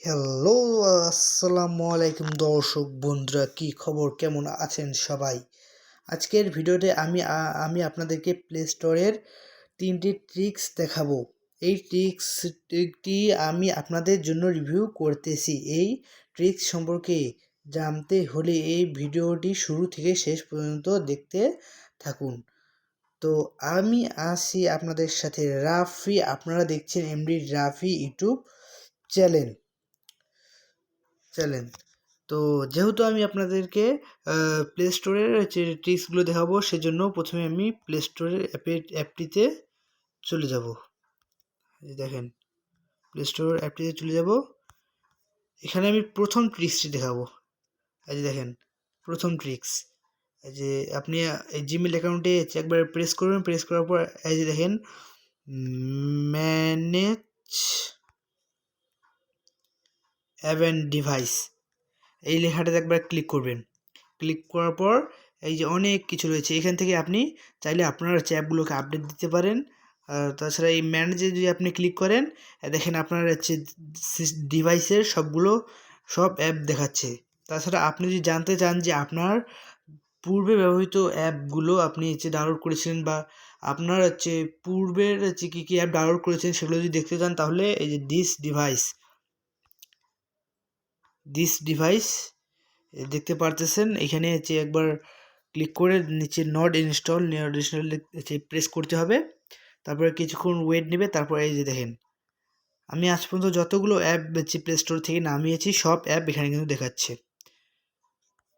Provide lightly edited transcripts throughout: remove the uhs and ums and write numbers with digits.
Hello, আসসালামু আলাইকুম দর্শক বন্ধুরা, কি খবর, কেমন আছেন সবাই? আজকের ভিডিওতে আমি আপনাদেরকে প্লে স্টোরের 3টি ট্রিক্স দেখাবো। এই ট্রিকটি আমি আপনাদের জন্য রিভিউ করতেছি। এই ট্রিক্স সম্পর্কে জানতে হলে এই ভিডিওটি শুরু থেকে শেষ পর্যন্ত দেখতে থাকুন। তো আমি আছি আপনাদের সাথে রাফি। আপনারা দেখছেন এমডি রাফি ইউটিউব চ্যানেল। তো যেহেতু আমি আপনাদেরকে প্লে স্টোরের যে ট্রিক্সগুলো দেখাবো, সেজন্য প্রথমে আমি প্লে স্টোরের অ্যাপটিতে চলে যাব। এই দেখেন, প্লে স্টোর অ্যাপটিতে চলে যাব। এখানে আমি প্রথম ট্রিক্সটি দেখাবো। এই যে দেখেন, প্রথম ট্রিক্স, এই যে আপনি এই জিমেল অ্যাকাউন্টে একবার প্রেস করবেন। প্রেস করার পর এই যে দেখেন, ম্যানেজ অ্যাপ অ্যান্ড ডিভাইস, এই লেখাটাতে একবার ক্লিক করবেন। ক্লিক করার পর এই যে অনেক কিছু রয়েছে, এখান থেকে আপনি চাইলে আপনার অ্যাপগুলোকে আপডেট দিতে পারেন। আর তাছাড়া এই ম্যানেজে যদি আপনি ক্লিক করেন, দেখেন আপনার হচ্ছে ডিভাইসের সব অ্যাপ দেখাচ্ছে। তাছাড়া আপনি যদি জানতে চান যে আপনার পূর্বে ব্যবহৃত অ্যাপগুলো আপনি ডাউনলোড করেছিলেন, বা আপনার পূর্বের কী কী অ্যাপ ডাউনলোড করেছেন সেগুলো যদি দেখতে চান, তাহলে এই যে দিস ডিভাইস দেখতে পারতেছেন। এখানে একবার ক্লিক করে নিচে নট ইনস্টল প্রেস করতে হবে। তারপরে কিছুক্ষণ ওয়েট নেবে। তারপর এই যে দেখেন, আমি আজ পর্যন্ত যতগুলো অ্যাপ প্লে স্টোর থেকে নামিয়েছি, সব অ্যাপ এখানে কিন্তু দেখাচ্ছে।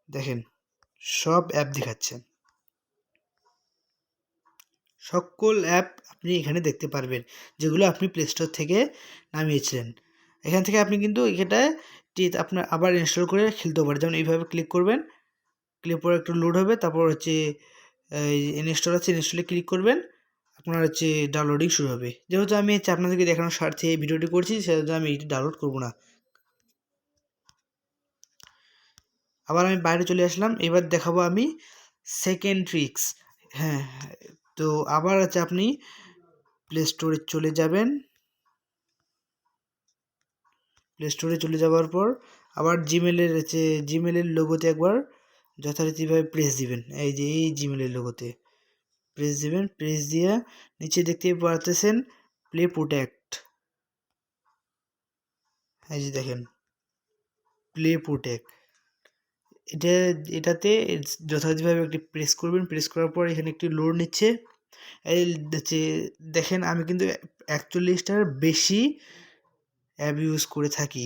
দেখেন, সব অ্যাপ দেখাচ্ছে, সকল অ্যাপ আপনি এখানে দেখতে পারবেন যেগুলো আপনি প্লে স্টোর থেকে নামিয়েছিলেন। এখান থেকে আপনি কিন্তু এটা আপনার আবার ইনস্টল করে খেলতে পারেন। যেমন এইভাবে ক্লিক করবেন, ক্লিক করে একটু লোড হবে। তারপর ইনস্টল আছে, ইনস্টলে ক্লিক করবেন, আপনার ডাউনলোডিং শুরু হবে। যেহেতু আমি আপনাদেরকে দেখানোর স্বার্থে এই ভিডিওটি করছি, সেহেতু আমি এটি ডাউনলোড করব না। আবার আমি বাইরে চলে আসলাম। এবার দেখাবো আমি সেকেন্ড ট্রিক্স। হ্যাঁ, তো আবার আপনি প্লে স্টোরে চলে যাবেন। প্লে স্টোরে চলে যাওয়ার পর আবার জিমেলের লোগোতে একবার যথারীতিভাবে প্রেস দিবেন। এই যে এই জিমেলের লোগোতে প্রেস দিবেন। প্রেস দিয়ে নিচে দেখতে পারতেছেন প্লে প্রোটেক্ট। এই যে দেখেন, প্লে প্রোটেক্ট, এটাতে যথাযথভাবে একটি প্রেস করবেন। প্রেস করার পর এখানে একটি লোড নিচ্ছে। এই দেখেন, আমি কিন্তু 41টার বেশি অ্যাপ ইউজ করে থাকি।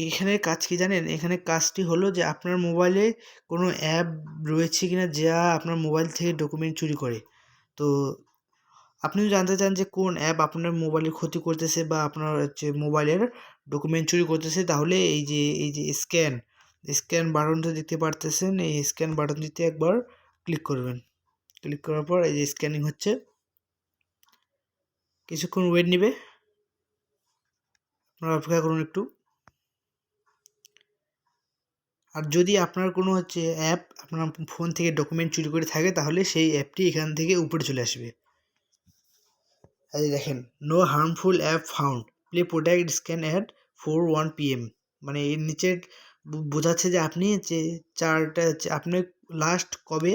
এখানে কাজ কি জানেন? এখানে কাজটি হলো যে আপনার মোবাইলে কোনো অ্যাপ রয়েছে কিনা যা আপনার মোবাইল থেকে ডকুমেন্ট চুরি করে। তো আপনি যদি জানতে চান যে কোন অ্যাপ আপনার মোবাইলের ক্ষতি করতেছে বা আপনার মোবাইলের ডকুমেন্ট চুরি করতেছে, তাহলে এই যে স্ক্যান বাটনটা দেখতে পারতেছেন, এই স্ক্যান বাটনটিতে একবার ক্লিক করবেন। ক্লিক করার পর এই যে স্ক্যানিং হচ্ছে, কিছুক্ষণ ওয়েট নেবে, আপনারা অপেক্ষা করুন একটু। আর যদি আপনার কোনো অ্যাপ আপনার ফোন থেকে ডকুমেন্ট চুরি করে থাকে, তাহলে সেই অ্যাপটি এখান থেকে উপরে চলে আসবে। এই দেখেন, no harmful app found, play protect scan at 4:01 PM। মানে এর নিচে বোঝাচ্ছে যে আপনি আপনি লাস্ট কবে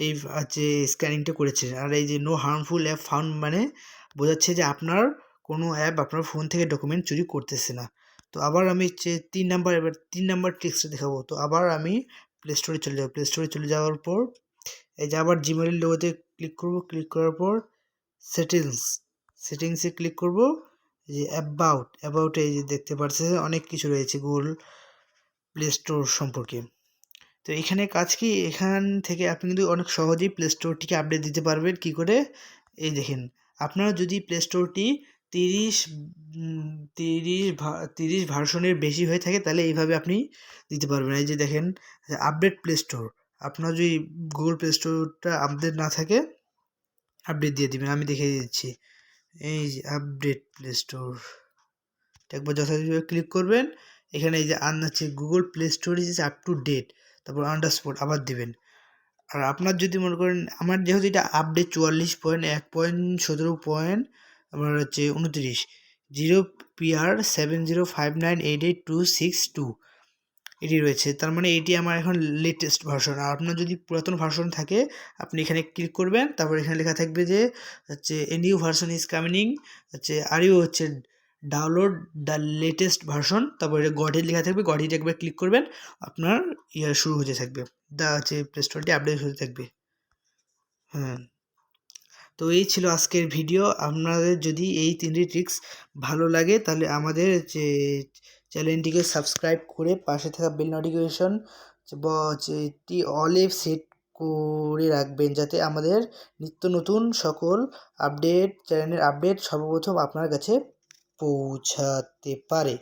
এই স্ক্যানিংটা করেছেন। আর এই যে নো হার্মফুল অ্যাপ ফাউন্ড মানে বোঝাচ্ছে যে আপনার কোনো অ্যাপ আপনার ফোন থেকে ডকুমেন্ট চুরি করতেছে না। তো আবার আমি 3 নাম্বার ট্রিক্সটা দেখাবো। তো আবার আমি প্লে স্টোরে চলে যাবো। প্লে স্টোরে চলে যাওয়ার পর এই যে আবার জিমেলের লোগোতে ক্লিক করব। ক্লিক করার পর সেটিংসে ক্লিক করব। যে অ্যাবাউটে এই যে দেখতে পাচ্ছেন অনেক কিছু রয়েছে গুগল প্লে স্টোর সম্পর্কে। তো এখানে কাজ কি, এখান থেকে আপনি কিন্তু অনেক সহজেই প্লে স্টোরটিকে আপডেট দিতে পারবেন। কি করে? এই দেখেন, আপনারা যদি প্লে স্টোরটি 30 ভার্সনের বেশি হয়ে থাকে, তাহলে এইভাবে আপনি দিতে পারবেন। এই যে দেখেন, আপডেট প্লে স্টোর, আপনার যদি গুগল প্লে স্টোরটা আপডেট না থাকে, আপডেট দিয়ে দিবেন। আমি দেখিয়ে দিচ্ছি। এই যে আপডেট প্লে স্টোর, একবার যথাযথভাবে ক্লিক করবেন। এখানে এই যে Google Play Store is up to date, তারপর আন্ডারস্কোর আবার দিবেন। আর আপনার যদি মনে করেন, আমার যেহেতু এটা আপডেট 44.1.17. আমার 29 PR7059882262 এটি রয়েছে। তার মানে এটি আমার এখন লেটেস্ট ভার্সন। আর আপনার যদি পুরাতন ভার্সন থাকে আপনি এখানে ক্লিক করবেন, তারপর এখানে লেখা থাকবে যে হচ্ছে a new version is coming, হচ্ছে আর ইউ হচ্ছে ডাউনলোড দ্য লেটেস্ট ভার্সন, তারপরে গডের লেখা থাকবে, গডের একবার ক্লিক করবেন, আপনার শুরু হতে থাকবে, হচ্ছে প্লে স্টোরটি আপডেট হতে থাকবে। হ্যাঁ, তো এই ছিল আজকের ভিডিও। আপনাদের যদি এই 3টি ট্রিক্স ভালো লাগে তাহলে আমাদের যে চ্যানেলটিকে সাবস্ক্রাইব করে পাশে থাকা বেল নোটিফিকেশন যেটি অলে সেট করে রাখবেন, যাতে আমাদের নিত্য নতুন সকল চ্যানেলের আপডেট সর্বপ্রথম আপনার কাছে পৌঁছাতে পারে।